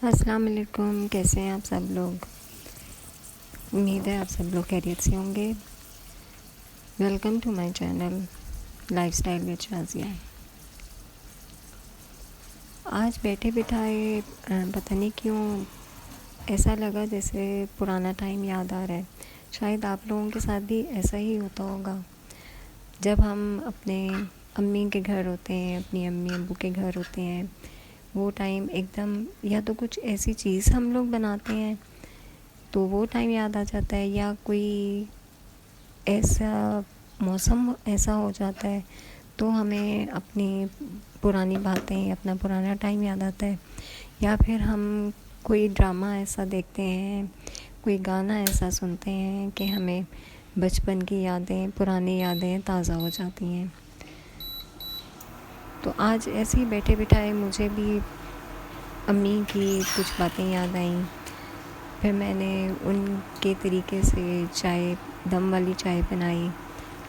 السلام علیکم، کیسے ہیں آپ سب لوگ؟ امید ہے آپ سب لوگ خیریت سے ہوں گے۔ Welcome to my channel lifestyle with Shazia. آج بیٹھے بٹھائے پتہ نہیں کیوں ایسا لگا جیسے پرانا ٹائم یاد آ رہا ہے۔ شاید آپ لوگوں کے ساتھ بھی ایسا ہی ہوتا ہوگا۔ جب ہم اپنے امی کے گھر ہوتے ہیں، اپنی امی ابو کے گھر ہوتے ہیں، وہ ٹائم ایک دم یا تو کچھ ایسی چیز ہم لوگ بناتے ہیں تو وہ ٹائم یاد آ جاتا ہے، یا کوئی ایسا موسم ایسا ہو جاتا ہے تو ہمیں اپنی پرانی باتیں، اپنا پرانا ٹائم یاد آتا ہے، یا پھر ہم کوئی ڈرامہ ایسا دیکھتے ہیں، کوئی گانا ایسا سنتے ہیں کہ ہمیں بچپن کی یادیں، پرانی یادیں تازہ ہو جاتی ہیں۔ تو آج ایسے ہی بیٹھے بٹھائے مجھے بھی امی کی کچھ باتیں یاد آئیں۔ پھر میں نے ان کے طریقے سے چائے، دم والی چائے بنائی۔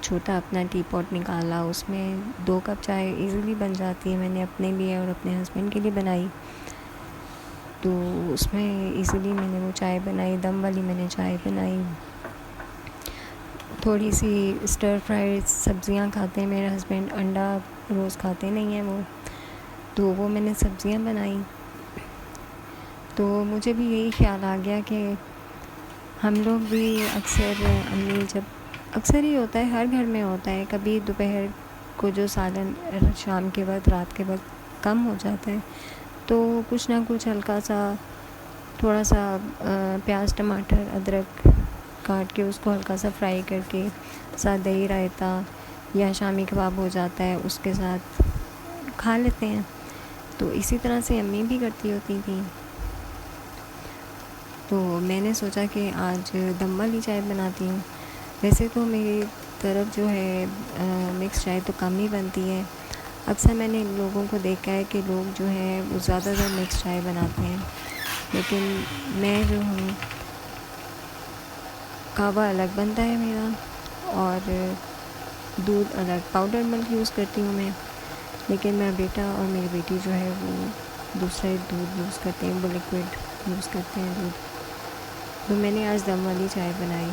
چھوٹا اپنا ٹی پاٹ نکالا، اس میں 2 کپ چائے ایزیلی بن جاتی ہے۔ میں نے اپنے لیے اور اپنے ہسبینڈ کے لیے بنائی، تو اس میں ایزیلی میں نے وہ چائے بنائی، دم والی میں نے چائے بنائی۔ تھوڑی سی اسٹر فرائی سبزیاں کھاتے ہیں میرے ہسبینڈ، انڈا روز کھاتے نہیں ہیں وہ، تو وہ میں نے سبزیاں بنائیں۔ تو مجھے بھی یہی خیال آ گیا کہ ہم لوگ بھی اکثر امی جب اکثر ہی ہوتا ہے، ہر گھر میں ہوتا ہے، کبھی دوپہر کو جو سالن شام کے وقت، رات کے وقت کم ہو جاتا ہے تو کچھ نہ کچھ ہلکا سا، تھوڑا سا پیاز ٹماٹر ادرک کاٹ کے اس کو ہلکا سا فرائی کر کے، ساتھ دہی رائتا یا شامی کباب ہو جاتا ہے، اس کے ساتھ کھا لیتے ہیں۔ تو اسی طرح سے امی بھی کرتی ہوتی تھیں۔ تو میں نے سوچا کہ آج دم والی چائے بناتی ہوں۔ ویسے تو میری طرف جو ہے مکس چائے تو کم ہی بنتی ہے۔ اکثر میں نے لوگوں کو دیکھا ہے کہ لوگ جو ہے وہ زیادہ تر مکس چائے بناتے ہیں، لیکن میں جو ہوں، کعوہ الگ بنتا ہے میرا، اور دودھ الگ، پاؤڈر ملک یوز کرتی ہوں میں، لیکن میرا بیٹا اور میری بیٹی جو ہے وہ دوسرے دودھ یوز کرتے ہیں، وہ لیکوڈ یوز کرتے ہیں دودھ۔ تو میں نے آج دم والی چائے بنائی۔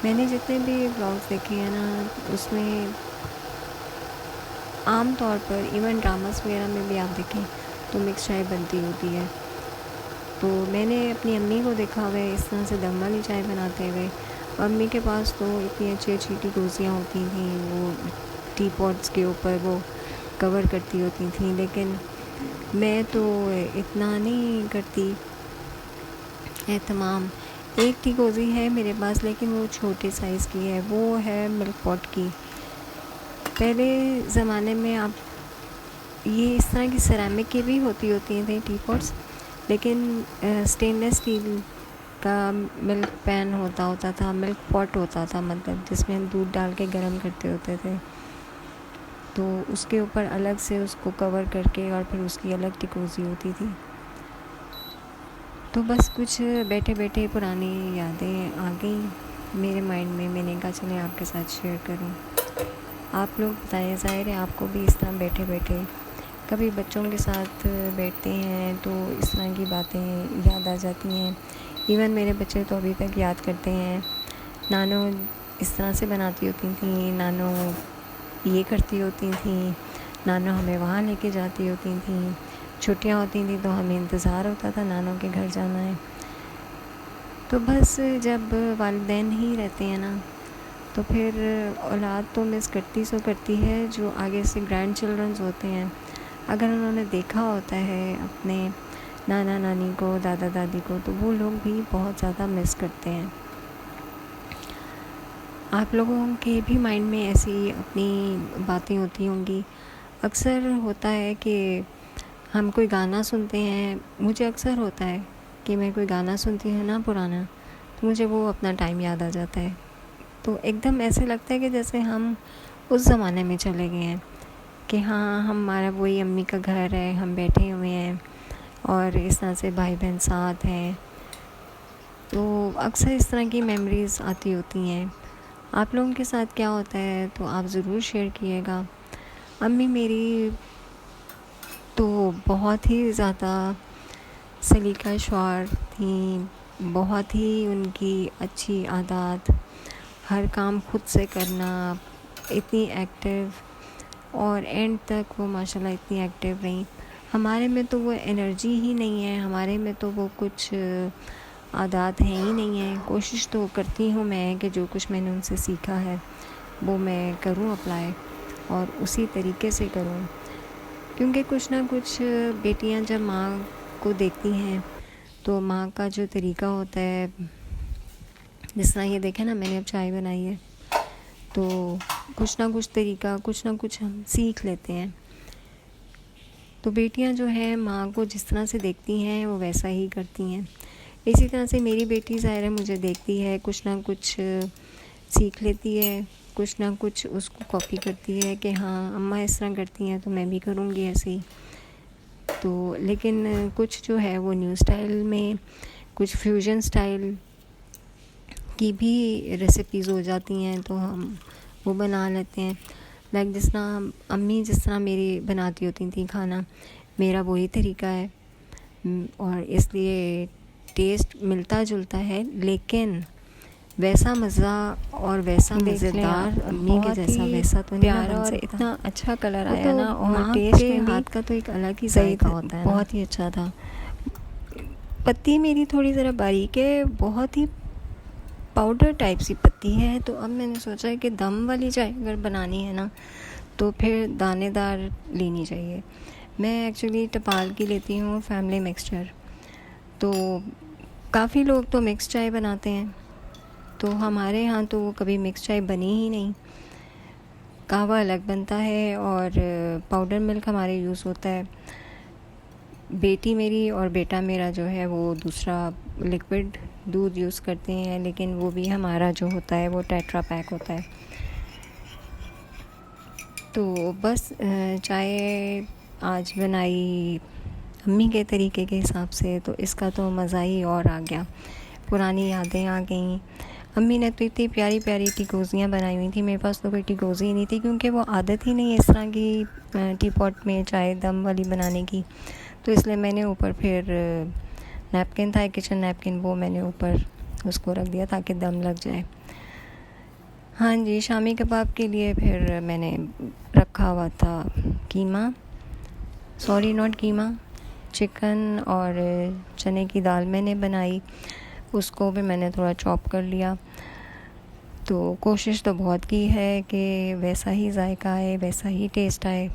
میں نے جتنے بھی ولاگس دیکھے ہیں نا، اس میں عام طور پر ایون ڈراماز وغیرہ میں بھی آپ دیکھیں تو مکس چائے بنتی ہوتی ہے۔ تو میں نے اپنی امی کو دیکھا ہوا ہے اس طرح سے دم والی چائے بناتے ہوئے۔ امی کے پاس تو اتنی اچھی اچھی ٹیکوزیاں ہوتی تھیں، وہ ٹی پاٹس کے اوپر وہ کور کرتی ہوتی تھیں، لیکن میں تو اتنا نہیں کرتی اہتمام۔ ایک ٹیکوزی ہے میرے پاس، لیکن وہ چھوٹے سائز کی ہے، وہ ہے ملک پاٹ کی۔ پہلے زمانے میں آپ یہ اس طرح کی سیرامک کی بھی ہوتی تھیں ٹی پاٹس، لیکن اسٹین لیس اسٹیل کا ملک پین ہوتا تھا، ملک پاٹ ہوتا تھا، مطلب جس میں ہم دودھ ڈال کے گرم کرتے ہوتے تھے، تو اس کے اوپر الگ سے اس کو کور کر کے اور پھر اس کی الگ ٹیکوزی ہوتی تھی۔ تو بس کچھ بیٹھے بیٹھے پرانی یادیں آ گئیں میرے مائنڈ میں نے کہا چلیں آپ کے ساتھ شیئر کروں۔ آپ لوگ بتائیں، ظاہر ہے آپ کو بھی اس طرح بیٹھے بیٹھے کبھی بچوں کے ساتھ بیٹھتے ہیں تو اس طرح کی باتیں یاد آ جاتی ہیں۔ ایون میرے بچے تو ابھی تک یاد کرتے ہیں، نانو اس طرح سے بناتی ہوتی تھیں، نانو یہ کرتی ہوتی تھیں، نانو ہمیں وہاں لے کے جاتی ہوتی تھیں، چھٹیاں ہوتی تھیں تو ہمیں انتظار ہوتا تھا نانو کے گھر جانا ہے۔ تو بس جب والدین ہی رہتے ہیں نا تو پھر اولاد تو مس کرتی ہے جو آگے سے گرینڈ چلڈرنز ہوتے ہیں۔ اگر انہوں نے دیکھا ہوتا ہے اپنے نانا نانی کو، دادا دادی کو، تو وہ لوگ بھی بہت زیادہ مس کرتے ہیں۔ آپ لوگوں کے بھی مائنڈ میں ایسی اپنی باتیں ہوتی ہوں گی۔ اکثر ہوتا ہے کہ ہم کوئی گانا سنتے ہیں، مجھے اکثر ہوتا ہے کہ میں کوئی گانا سنتی ہوں نا پرانا، تو مجھے وہ اپنا ٹائم یاد آ جاتا ہے، تو ایک دم ایسے لگتا ہے کہ جیسے ہم اس زمانے میں چلے گئے ہیں، کہ ہاں ہمارا وہی امی کا گھر ہے، ہم بیٹھے ہوئے ہیں اور اس طرح سے بھائی بہن ساتھ ہیں۔ تو اکثر اس طرح کی میموریز آتی ہوتی ہیں۔ آپ لوگوں کے ساتھ کیا ہوتا ہے تو آپ ضرور شیئر کیے گا۔ امی میری تو بہت ہی زیادہ سلیقہ شعار تھیں، بہت ہی ان کی اچھی عادات، ہر کام خود سے کرنا، اتنی ایکٹیو، اور اینڈ تک وہ ماشاء اللہ اتنی ایکٹیو رہیں. ہمارے میں تو وہ انرجی ہی نہیں ہے، ہمارے میں تو وہ کچھ عادات ہیں ہی نہیں ہیں. کوشش تو کرتی ہوں میں کہ جو کچھ میں نے ان سے سیکھا ہے وہ میں کروں اپلائی، اور اسی طریقے سے کروں. کیونکہ کچھ نہ کچھ بیٹیاں جب ماں کو دیکھتی ہیں تو ماں کا جو طریقہ ہوتا ہے، جس طرح یہ دیکھیں نا، میں نے اب چائے بنائی ہے تو کچھ نہ کچھ طریقہ، کچھ نہ کچھ ہم سیکھ لیتے ہیں. تو بیٹیاں جو ہیں ماں کو جس طرح سے دیکھتی ہیں وہ ویسا ہی کرتی ہیں. اسی طرح سے میری بیٹی ظاہر ہے مجھے دیکھتی ہے، کچھ نہ کچھ سیکھ لیتی ہے، کچھ نہ کچھ اس کو کاپی کرتی ہے کہ ہاں اماں اس طرح کرتی ہیں تو میں بھی کروں گی ایسے ہی. تو لیکن کچھ جو ہے وہ نیو اسٹائل میں، کچھ فیوژن اسٹائل کی بھی ریسیپیز ہو جاتی ہیں تو ہم وہ بنا لیتے ہیں. لائک جس طرح امی جس طرح میری بناتی ہوتی تھیں کھانا، میرا وہی طریقہ ہے، اور اس لیے ٹیسٹ ملتا جلتا ہے، لیکن ویسا مزہ اور ویسا مزیدار امی کے جیسا ویسا تو نہیں نا پیارا بن اور سکتا. اتنا اچھا کلر وہ آیا تو نا، اور ماں ٹیسٹ کے میں بھی ہاتھ کا تو ایک الگ ہی صحیح ذائقہ تھا، ہوتا ہے نا. بہت ہی اچھا تھا. پتی میری تھوڑی ذرا باریک ہے، بہت ہی پاؤڈر ٹائپ سی پتی ہے. تو اب میں نے سوچا ہے کہ دم والی چائے اگر بنانی ہے نا تو پھر دانے دار لینی چاہیے. میں ایکچولی ٹپال کی لیتی ہوں، فیملی مکسچر. تو کافی لوگ تو مکس چائے بناتے ہیں، تو ہمارے ہاں تو وہ کبھی مکس چائے بنی ہی نہیں. قہوہ الگ بنتا ہے اور پاؤڈر ملک ہمارے یوز ہوتا ہے. بیٹی میری اور بیٹا میرا جو ہے وہ دوسرا لکوڈ دودھ یوز کرتے ہیں، لیکن وہ بھی ہمارا جو ہوتا ہے وہ ٹیٹرا پیک ہوتا ہے. تو بس چائے آج بنائی امی کے طریقے کے حساب سے، تو اس کا تو مزہ ہی اور آ گیا. پرانی یادیں آ گئیں. امی نے تو اتنی پیاری پیاری ٹیکوزیاں بنائی ہوئی تھیں، میرے پاس تو کوئی ٹیکوزی ہی نہیں تھی، کیونکہ وہ عادت ہی نہیں ہے اس طرح کی ٹی پاٹ میں چائے دم والی بنانے کی. تو اس لیے میں نے اوپر پھر نیپکن تھا، کچن نیپکن، وہ میں نے اوپر اس کو رکھ دیا تاکہ دم لگ جائے. ہاں جی، شامی کباب کے لیے پھر میں نے رکھا ہوا تھا قیمہ، سوری ناٹ قیمہ، چکن اور چنے کی دال میں نے بنائی. اس کو بھی میں نے تھوڑا چاپ کر لیا. تو کوشش تو بہت کی ہے کہ ویسا ہی ذائقہ آئے، ویسا ہی ٹیسٹ آئے.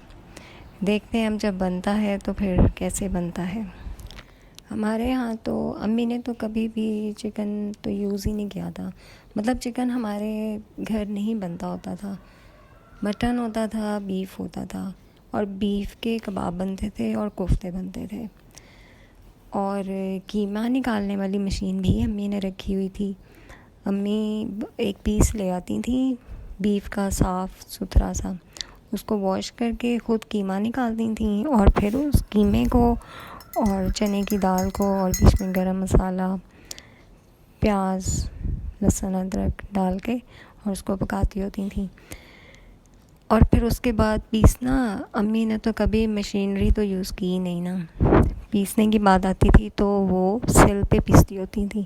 دیکھتے ہیں ہم جب بنتا ہے تو پھر کیسے بنتا ہے. ہمارے ہاں تو امی نے تو کبھی بھی چکن تو یوز ہی نہیں کیا تھا. مطلب چکن ہمارے گھر نہیں بنتا ہوتا تھا، مٹن ہوتا تھا، بیف ہوتا تھا، اور بیف کے کباب بنتے تھے اور کوفتے بنتے تھے. اور قیمہ نکالنے والی مشین بھی امی نے رکھی ہوئی تھی. امی ایک پیس لے آتی تھیں بیف کا صاف ستھرا سا، اس کو واش کر کے خود قیمہ نکالتی تھیں، اور پھر اس قیمے کو اور چنے کی دال کو اور بیچ میں گرم مسالہ، پیاز، لہسن ادرک ڈال کے اور اس کو پکاتی ہوتی تھیں. اور پھر اس کے بعد پیسنا، امی نے تو کبھی مشینری تو یوز کی ہی نہیں نا. پیسنے کی بات آتی تھی تو وہ سل پہ پیستی ہوتی تھیں،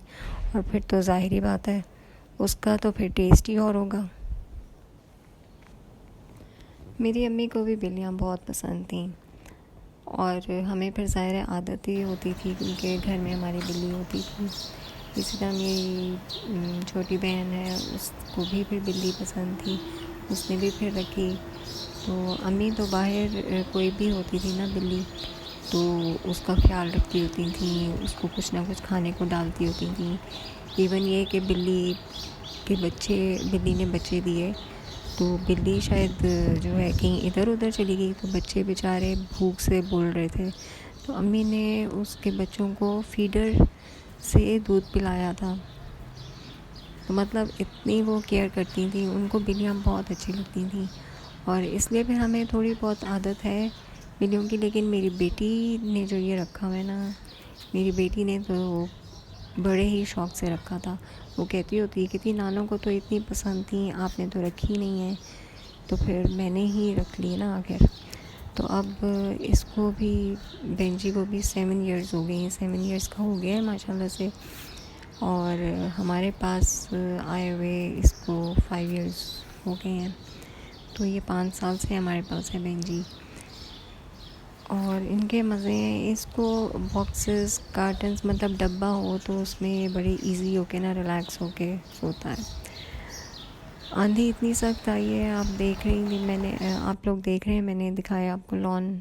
اور پھر تو ظاہری بات ہے اس کا تو پھر ٹیسٹ ہی اور ہوگا. میری امی کو بھی بلیاں بہت پسند تھیں، اور ہمیں پھر ظاہر عادت ہی ہوتی تھی کیونکہ گھر میں ہماری بلی ہوتی تھی. اسی طرح میری چھوٹی بہن ہے، اس کو بھی پھر بلی پسند تھی، اس نے بھی پھر رکھی. تو امی تو باہر کوئی بھی ہوتی تھی نا بلی تو اس کا خیال رکھتی ہوتی تھیں، اس کو کچھ نہ کچھ کھانے کو ڈالتی ہوتی تھیں. ایون یہ کہ بلی نے بچے دیے تو بلی شاید جو ہے کہیں ادھر ادھر چلی گئی تو بچے بیچارے بھوک سے بول رہے تھے، تو امی نے اس کے بچوں کو فیڈر سے دودھ پلایا تھا. تو مطلب اتنی وہ کیئر کرتی تھیں، ان کو بلیاں بہت اچھی لگتی تھیں، اور اس لیے پھر ہمیں تھوڑی بہت عادت ہے بلیوں کی. لیکن میری بیٹی نے جو یہ رکھا ہوا ہے نا، میری بیٹی نے تو بڑے ہی شوق سے رکھا تھا. وہ کہتی ہوتی کہ تھی نانوں کو تو اتنی پسند تھیں، آپ نے تو رکھی نہیں ہے. تو پھر میں نے ہی رکھ لی نا آخر. تو اب اس کو بھی بینجی کو بھی 7 ایئرز ہو گئے ہیں, 7 ایئرس کا ہو گیا ہے ماشاء اللہ سے. اور ہمارے پاس آئے ہوئے اس کو 5 ایئرس ہو گئے ہیں. تو یہ 5 سال سے ہمارے پاس ہے بینجی. اور ان کے مزے ہیں, اس کو باکسز کارٹنز مطلب ڈبہ ہو تو اس میں بڑی ایزی ہو کے نا ریلیکس ہو کے سوتا ہے. آندھی اتنی سخت آئی ہے, آپ دیکھ رہی تھی, آپ لوگ دیکھ رہے ہیں, میں نے دکھایا آپ کو لان